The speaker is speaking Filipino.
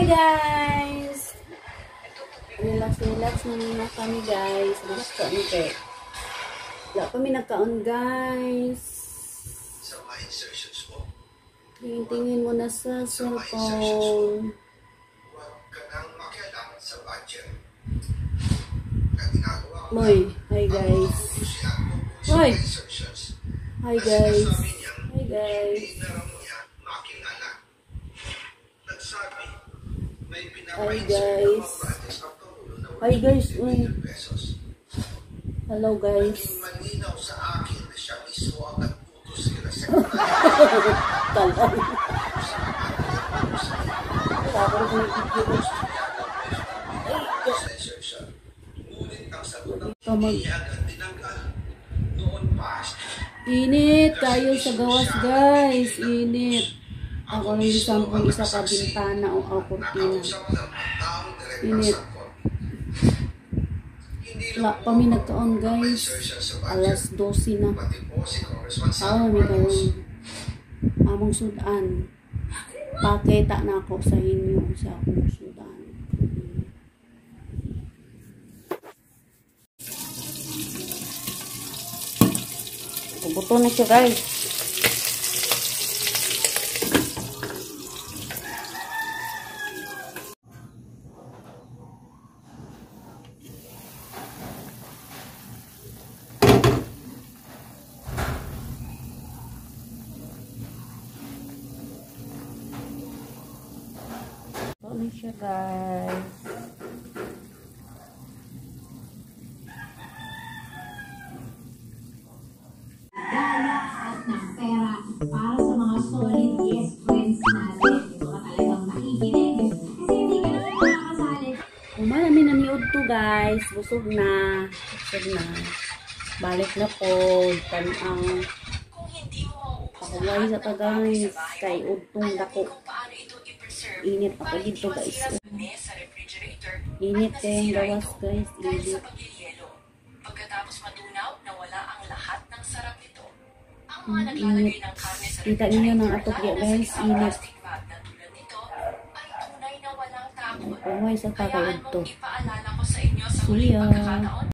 guys! Relax muna kami guys. Relax kami kay. Wala kami nagkaon guys. Tingin mo na sa cellphone. Moy, hi guys. Moy! Hi guys. Hi guys. Hi guys. Hi guys. Hello guys. Init kayo sa gawas guys. Init. Ako lang isampung isa ka bintana o kurtina. Init. Wala kami nagkaon guys. Alas 12 na. May kaon. Among sudan. Pakita na ako sa inyo sa akong sudan. Buto na siya guys. Buto na siya guys. Para sa mga solid yes friends natin. Ito ka talagang makikinig. Kasi hindi ka naman makakasali. Umarami na niod to guys. Busog na. Balik na po. Tanang pakaway sa guys. Kay udtong dako. Init ako dito guys. Init kayong gawas guys. Init. Pagkatapos matunaw, nawala ang lahat ng sarap nito. Ang mga naglalagay ng karne sa Kita niyo ng atokya guys. Init. plastic bag na tulad nito ay tunay na walang takot. Pakaway sa Hayaan pakaudto. mong ipaalala ko sa inyo sa See huling ya. pagkakataon